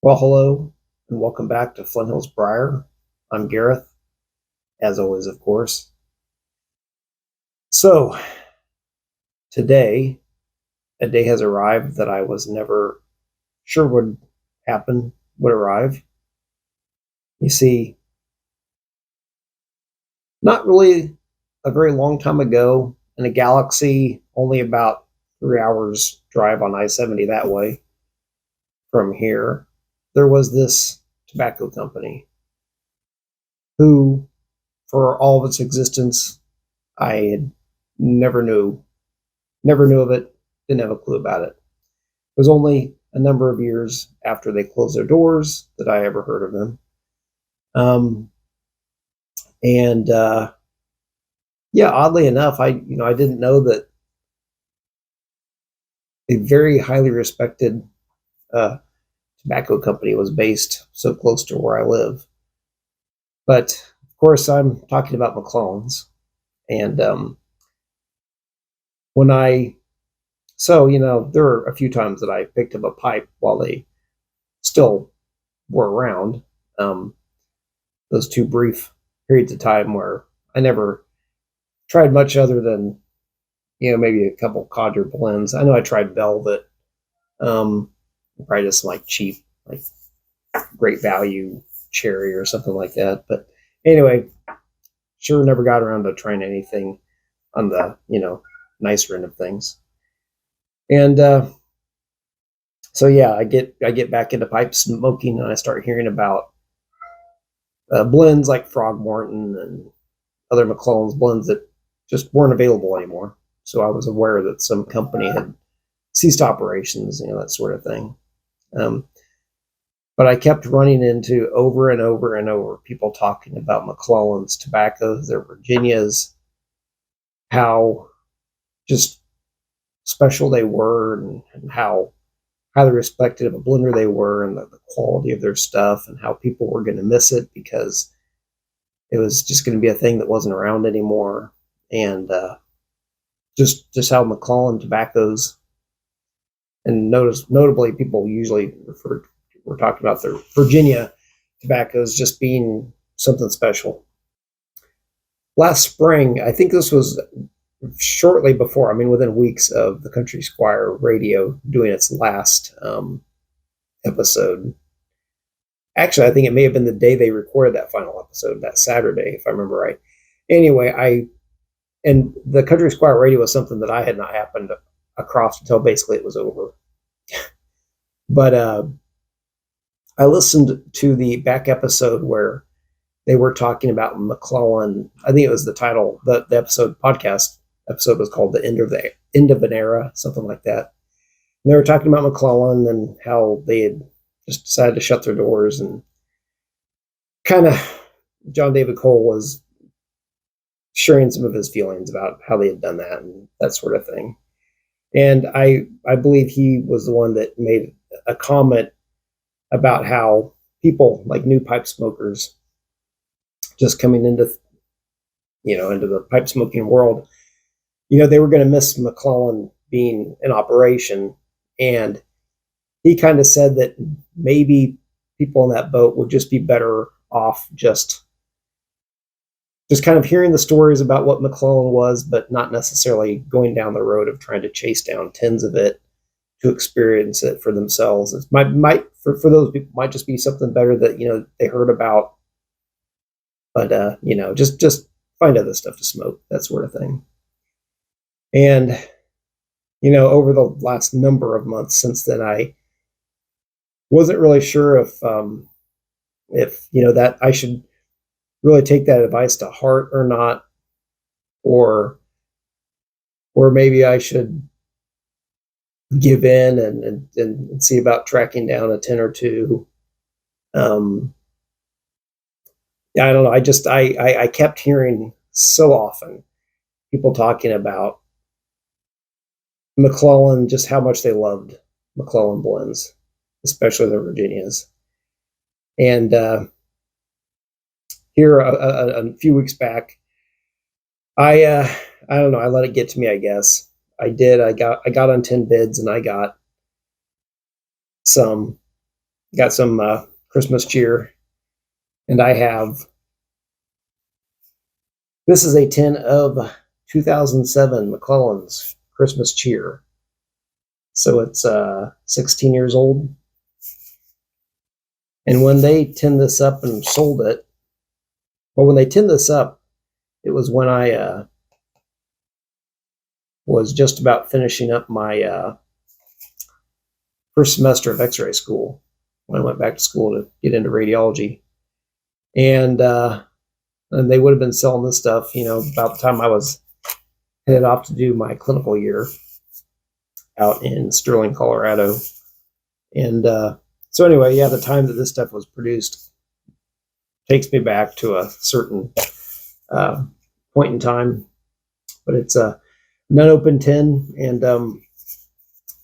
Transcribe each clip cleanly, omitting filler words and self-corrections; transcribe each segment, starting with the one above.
Well, hello, and welcome back to Flint Hills Briar. I'm Gareth, as always, of course. So, today, a day has arrived that I was never sure would arrive. You see, not really a very long time ago, in a galaxy only about 3 hours drive on I-70 that way from here, there was this tobacco company who, for all of its existence, I had never knew Never knew of it, didn't have a clue about it. It was only a number of years after they closed their doors that I ever heard of them. Um, and yeah, oddly enough, I didn't know that a very highly respected uh, tobacco company was based so close to where I live. But of course, I'm talking about McClelland's, and when I there were a few times that I picked up a pipe while they still were around. Um, those two brief periods of time where I never tried much other than maybe a couple Codger blends. I know I tried Velvet, um, probably just like cheap, like Great Value Cherry or something like that. But anyway, sure never got around to trying anything on the nicer end of things. And so yeah, I get back into pipe smoking and I start hearing about blends like Frogmorton and other McClelland's blends that just weren't available anymore. So I was aware that some company had ceased operations, that sort of thing. Um, but I kept running into over and over and over people talking about McClelland's tobaccos, their Virginias, how just special they were, and how highly respected of a blender they were, and the quality of their stuff, and how people were going to miss it because it was just going to be a thing that wasn't around anymore. And just how McClelland tobaccos, and notably people usually we're talking about their Virginia tobaccos just being something special. Last spring, I think this was shortly before, within weeks of the Country Squire radio doing its last episode. Actually, I think it may have been the day they recorded that final episode, that Saturday, if I remember right. Anyway, and the Country Squire radio was something that I had not happened across until basically it was over. But I listened to the back episode where they were talking about McClelland. I think it was the title, the episode podcast episode was called "The End of an Era," something like that. And they were talking about McClelland and how they had just decided to shut their doors, and kind of John David Cole was sharing some of his feelings about how they had done that and that sort of thing. And I believe he was the one that made a comment about how people like new pipe smokers just coming into the pipe smoking world, they were going to miss McClelland being in operation. And he kind of said that maybe people in that boat would just be better off just kind of hearing the stories about what McClelland was, but not necessarily going down the road of trying to chase down tins of it to experience it for themselves. It might for those people might just be something better that they heard about, but just find other stuff to smoke, that sort of thing. And over the last number of months since then, I wasn't really sure if that I should really take that advice to heart or not, or maybe I should give in and see about tracking down a 10 or two. Yeah, I don't know. I kept hearing so often people talking about McClelland, just how much they loved McClelland blends, especially the Virginias. And here a few weeks back, I don't know. I let it get to me, I guess. I did. I got on 10 bids and I got some got some Christmas cheer, and I have. This is a tin of 2007 McClelland's Christmas cheer. So it's 16 years old. And when they tinned this up and sold it, well, when they tinned this up, it was when I was just about finishing up my first semester of X-ray school, when I went back to school to get into radiology. And they would have been selling this stuff, about the time I was headed off to do my clinical year out in Sterling, Colorado. And so anyway, yeah, the time that this stuff was produced takes me back to a certain point in time. But it's an unopened tin, and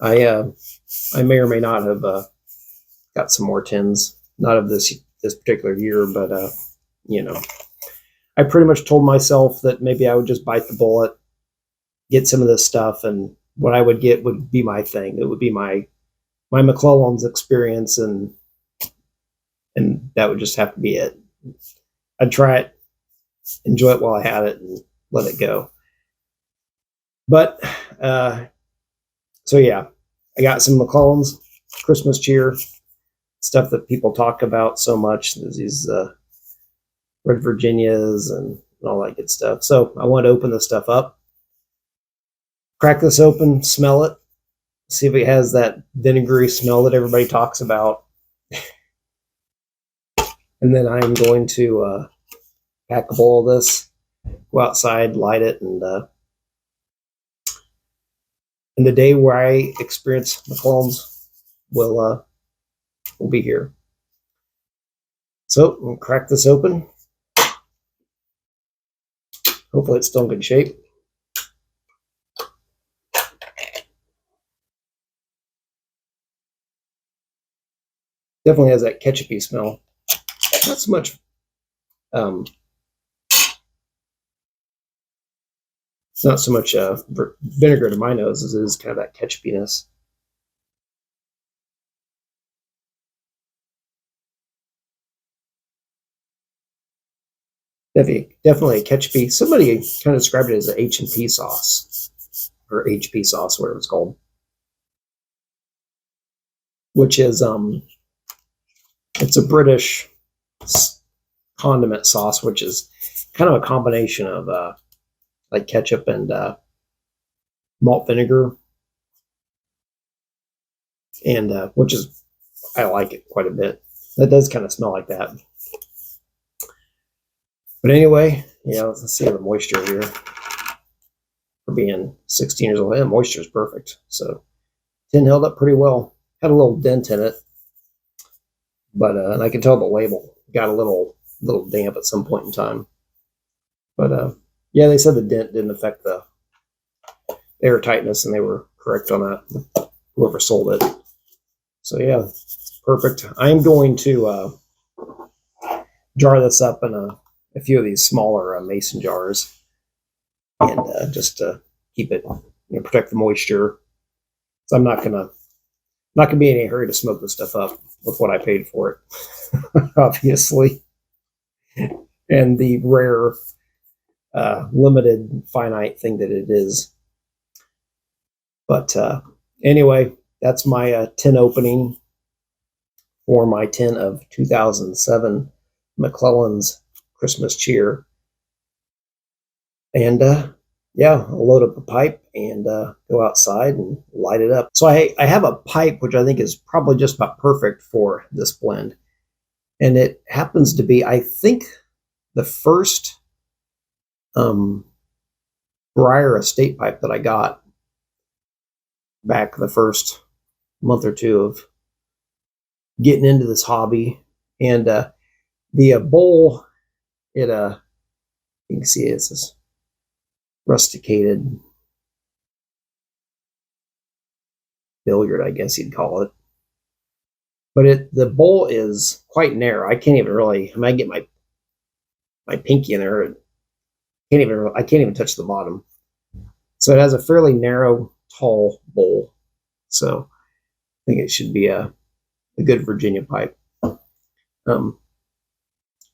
I may or may not have got some more tins, not of this particular year, but I pretty much told myself that maybe I would just bite the bullet, get some of this stuff, and what I would get would be my thing. It would be my McClelland's experience, and that would just have to be it. I'd try it, enjoy it while I had it, and let it go. But so yeah, I got some McClelland's Christmas cheer, stuff that people talk about so much. There's these Red Virginias and all that good stuff. So I wanted to open this stuff up, crack this open, smell it, see if it has that vinegary smell that everybody talks about. And then I'm going to pack a bowl of this, go outside, light it, and the day where I experience McClelland's will be here. So we'll crack this open. Hopefully it's still in good shape. Definitely has that ketchupy smell. Not so much it's not so much vinegar to my nose as it is kind of that ketchupiness. Definitely a ketchupy. Somebody kind of described it as an H&P sauce, or HP sauce, whatever it's called, which is it's a British condiment sauce, which is kind of a combination of like ketchup and malt vinegar, and which is, I like it quite a bit. That does kind of smell like that. But anyway, yeah, let's see the moisture here. For being 16 years old, moisture is perfect. So tin held up pretty well. Had a little dent in it, but and I can tell the label got a little damp at some point in time. But yeah, they said the dent didn't affect the air tightness, and they were correct on that, whoever sold it. So yeah, it's perfect. I'm going to jar this up in a few of these smaller mason jars, and just to keep it, protect the moisture. So I'm not gonna be in any hurry to smoke this stuff up with what I paid for it, obviously, and the rare, limited, finite thing that it is. But anyway, that's my tin opening for my tin of 2007 McClelland's Christmas cheer. And yeah, I'll load up a pipe and go outside and light it up. So I have a pipe which I think is probably just about perfect for this blend. And it happens to be, I think, the first Breyer estate pipe that I got back the first month or two of getting into this hobby. And the bowl, you can see it's this rusticated billiard, I guess you'd call it. But the bowl is quite narrow. I can't even really, I get my pinky in there. I can't even touch the bottom. So it has a fairly narrow, tall bowl. So I think it should be a good Virginia pipe. Um,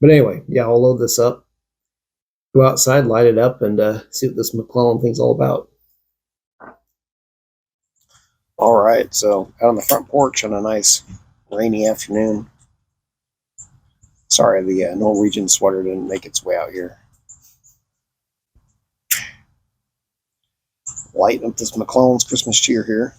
but anyway, yeah, I'll load this up, go outside, light it up, and see what this McClelland thing's all about. All right, so out on the front porch on a nice rainy afternoon. Sorry, the Norwegian sweater didn't make its way out here. Lighting up this McClelland's Christmas cheer here.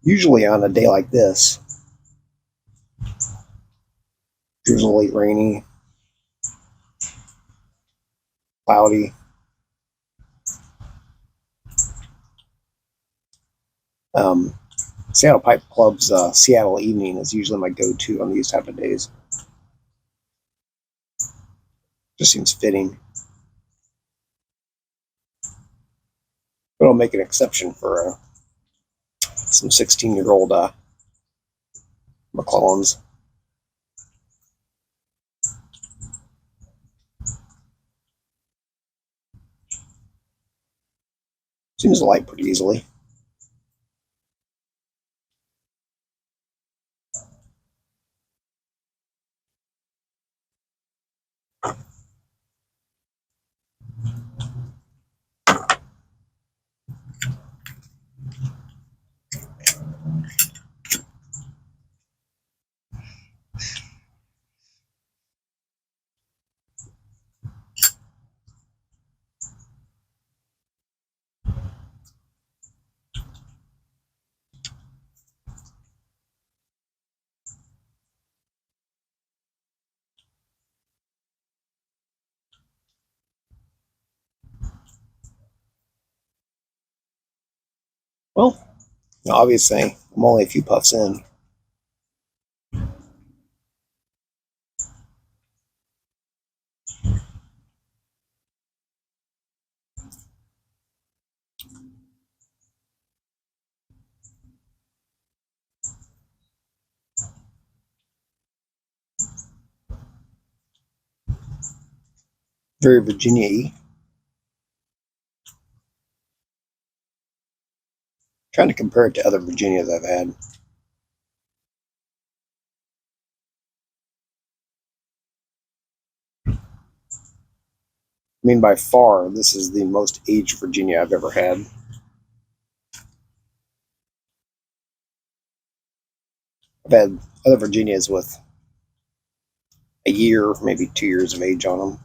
Usually on a day like this, usually rainy, cloudy. Seattle Pipe Club's Seattle Evening is usually my go-to on these type of days. Just seems fitting. But I'll make an exception for some 16-year-old McClellands. Seems to light pretty easily. Well, obviously, I'm only a few puffs in. Very Virginia-y. Trying to compare it to other Virginias I've had. I mean, by far, this is the most aged Virginia I've ever had. I've had other Virginias with a year, maybe 2 years of age on them.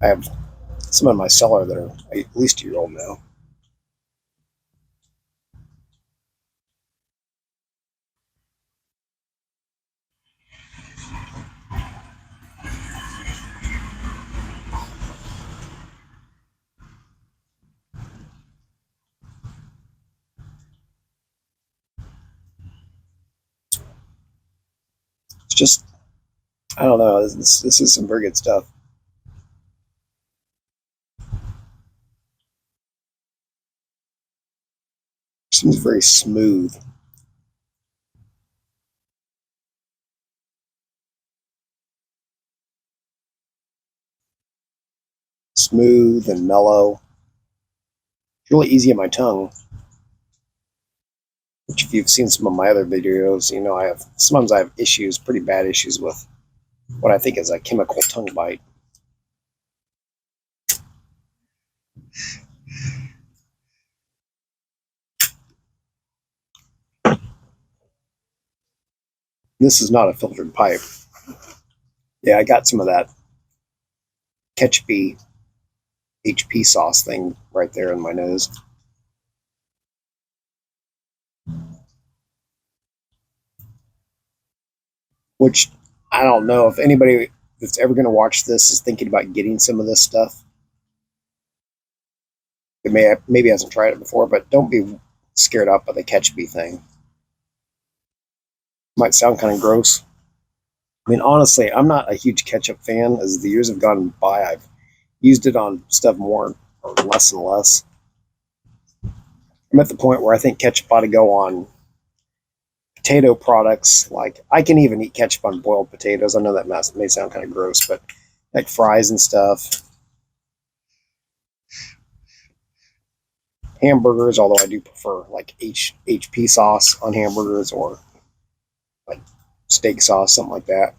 I have some in my cellar that are at least a year old now. It's just, I don't know, this is some very good stuff. Seems very smooth. Smooth and mellow. It's really easy on my tongue. Which, if you've seen some of my other videos, you know sometimes I have issues, pretty bad issues with what I think is a chemical tongue bite. This is not a filtered pipe. Yeah, I got some of that ketchupy HP sauce thing right there in my nose. Which, I don't know if anybody that's ever going to watch this is thinking about getting some of this stuff. It maybe hasn't tried it before, but don't be scared up by the ketchupy thing. Might sound kind of gross. I mean, honestly, I'm not a huge ketchup fan. As the years have gone by, I've used it on stuff more or less and less. I'm at the point where I think ketchup ought to go on potato products. Like, I can even eat ketchup on boiled potatoes. I know that may sound kind of gross, but like fries and stuff, hamburgers. Although I do prefer like HP sauce on hamburgers or like steak sauce, something like that.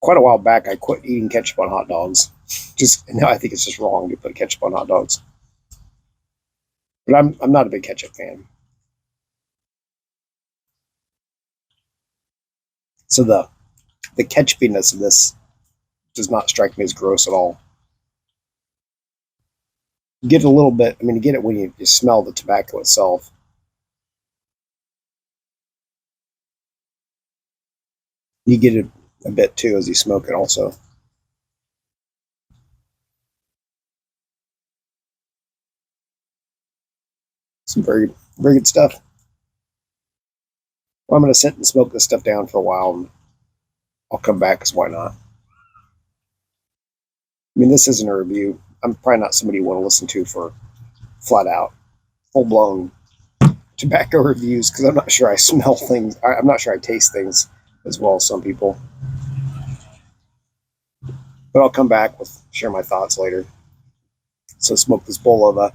Quite a while back, I quit eating ketchup on hot dogs. Just now, I think it's just wrong to put ketchup on hot dogs. But I'm not a big ketchup fan. So the ketchupiness of this does not strike me as gross at all. You get a little bit. I mean, you get it when you smell the tobacco itself. You get it a bit too as you smoke it. Also, some very good stuff. Well, I'm going to sit and smoke this stuff down for a while, and I'll come back because why not? I mean, this isn't a review. I'm probably not somebody you want to listen to for flat out, full blown tobacco reviews because I'm not sure I smell things. I'm not sure I taste things as well as some people. But I'll come back with share my thoughts later. So smoke this bowl of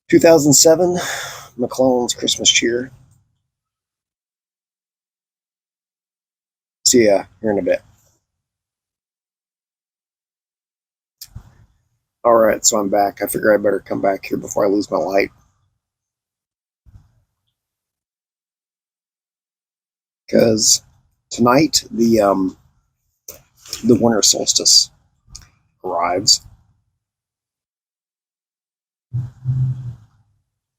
2007 McClelland's Christmas Cheer. See ya here in a bit. All right, so I'm back. I figure I better come back here before I lose my light. Because tonight the winter solstice arrives.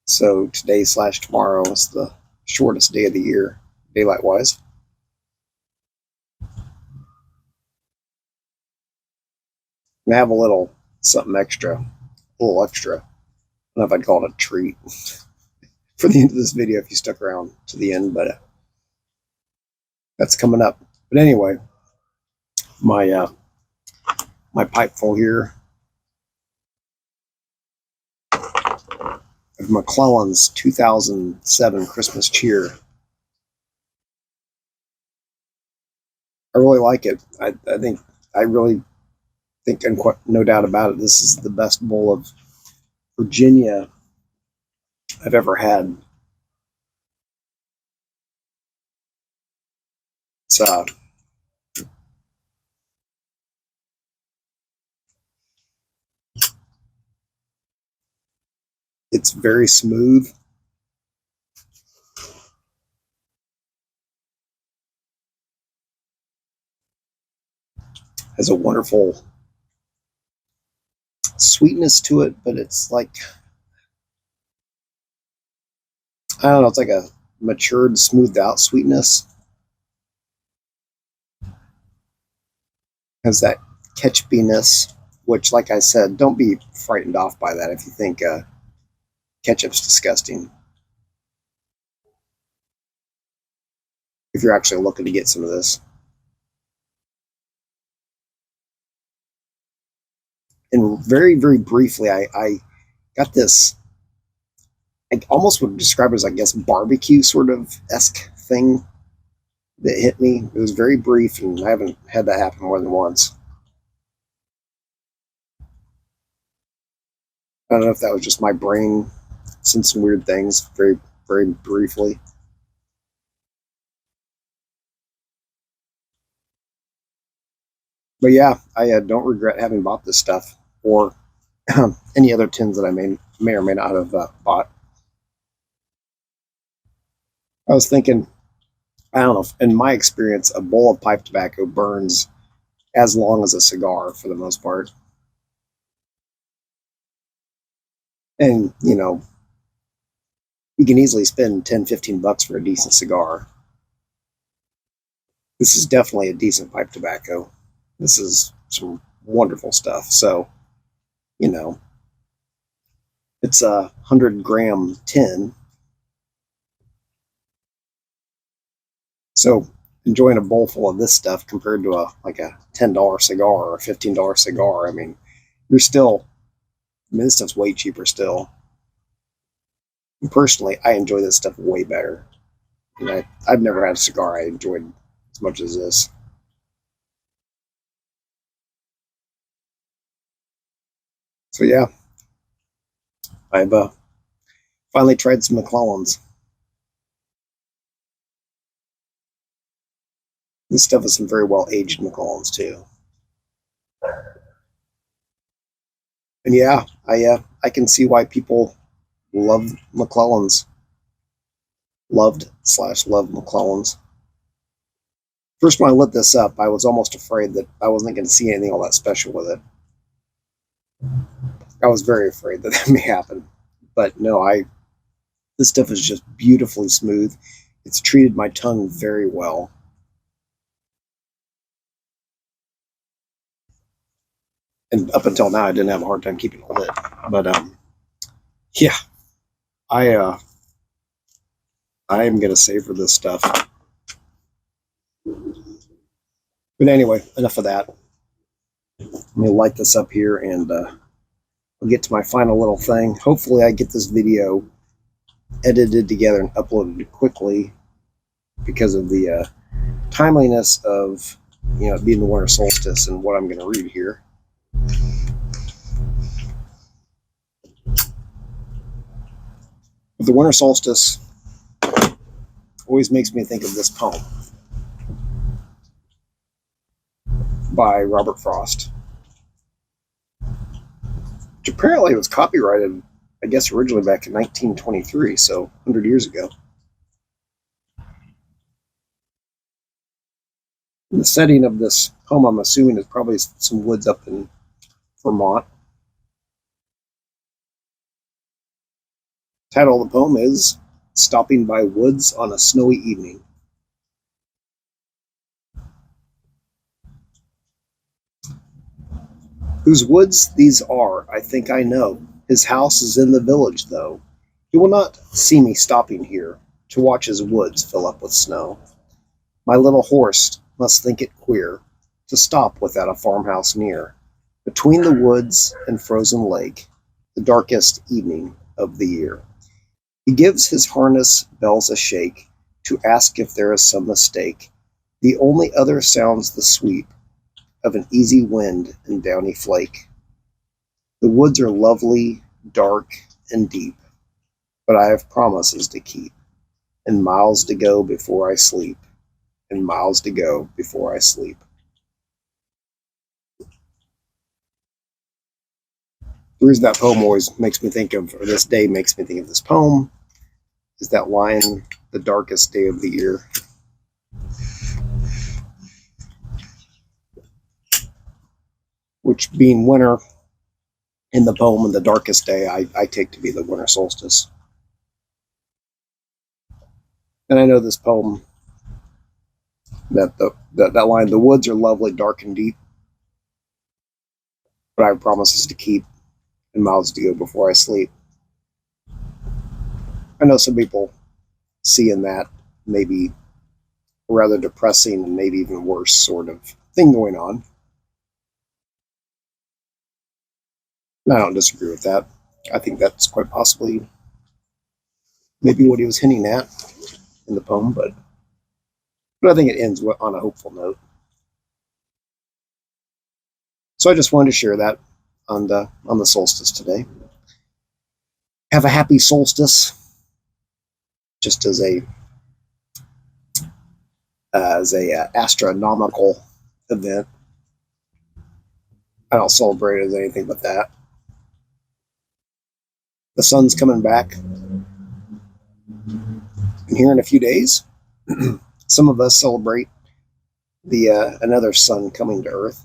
So today / tomorrow is the shortest day of the year, daylight wise. And I have a little something extra, a little extra. I don't know if I'd call it a treat for the end of this video if you stuck around to the end, but that's coming up. But anyway, my my pipe full here of McClelland's 2007 Christmas Cheer. I really like it. I really think, and no doubt about it, this is the best bowl of Virginia I've ever had. It's it's very smooth. Has a wonderful sweetness to it, but it's like, I don't know, it's like a matured, smoothed out sweetness. Has that ketchupiness, which, like I said, don't be frightened off by that if you think ketchup's disgusting. If you're actually looking to get some of this. And very, very briefly, I got this, I almost would describe it as, I guess, barbecue sort of esque thing that hit me. It was very brief, and I haven't had that happen more than once. I don't know if that was just my brain seeing some weird things very, very briefly. But yeah, I don't regret having bought this stuff or any other tins that I may or may not have bought. I was thinking, I don't know, in my experience, a bowl of pipe tobacco burns as long as a cigar for the most part. And, you can easily spend 10, $15 for a decent cigar. This is definitely a decent pipe tobacco. This is some wonderful stuff. So, you know, it's a 100-gram tin. So enjoying a bowl full of this stuff compared to a $10 cigar or a $15 cigar, I mean, you're still, I mean, this stuff's way cheaper still. And personally, I enjoy this stuff way better. And I've never had a cigar I enjoyed as much as this. So yeah, I've finally tried some McClellands. This stuff is some very well aged McClellands too. And yeah, I can see why people love McClellands. Loved/love McClellands. First, when I lit this up, I was almost afraid that I wasn't going to see anything all that special with it. I was very afraid that that may happen, but no, this stuff is just beautifully smooth. It's treated my tongue very well. And up until now, I didn't have a hard time keeping it lit. But yeah, I am gonna savor this stuff. But anyway, enough of that. Let me light this up here, and I'll get to my final little thing. Hopefully, I get this video edited together and uploaded quickly because of the timeliness of it being the winter solstice and what I'm going to read here. The winter solstice always makes me think of this poem by Robert Frost, which apparently was copyrighted, I guess, originally back in 1923, so 100 years ago. And the setting of this poem, I'm assuming, is probably some woods up in Vermont. The title of the poem is Stopping by Woods on a Snowy Evening. Whose woods these are, I think I know. His house is in the village, though. He will not see me stopping here to watch his woods fill up with snow. My little horse must think it queer to stop without a farmhouse near, between the woods and frozen lake, the darkest evening of the year. He gives his harness bells a shake to ask if there is some mistake. The only other sounds the sweep of an easy wind and downy flake. The woods are lovely, dark, and deep, but I have promises to keep, and miles to go before I sleep, and miles to go before I sleep. The reason that poem always makes me think of, or this day makes me think of this poem, is that line, the darkest day of the year. Which, being winter in the poem and the darkest day, I take to be the winter solstice. And I know this poem, that line, the woods are lovely, dark, and deep, but I have promises to keep and miles to go before I sleep. I know some people see in that maybe a rather depressing and maybe even worse sort of thing going on. And I don't disagree with that. I think that's quite possibly maybe what he was hinting at in the poem, but I think it ends on a hopeful note. So I just wanted to share that on the solstice today. Have a happy solstice, just as a astronomical event. I don't celebrate it as anything but that. The sun's coming back, and here in a few days, some of us celebrate the another sun coming to Earth.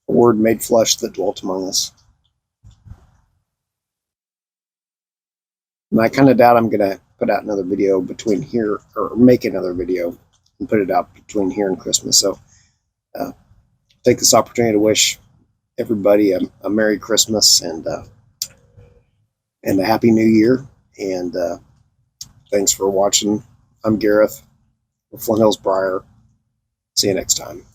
A word made flesh that dwelt among us. And I kind of doubt I'm going to put out another video between here, or make another video and put it out between here and Christmas. So take this opportunity to wish everybody a Merry Christmas and a Happy New Year. And Thanks for watching. I'm Gareth with Flint Hills Briar. See you next time.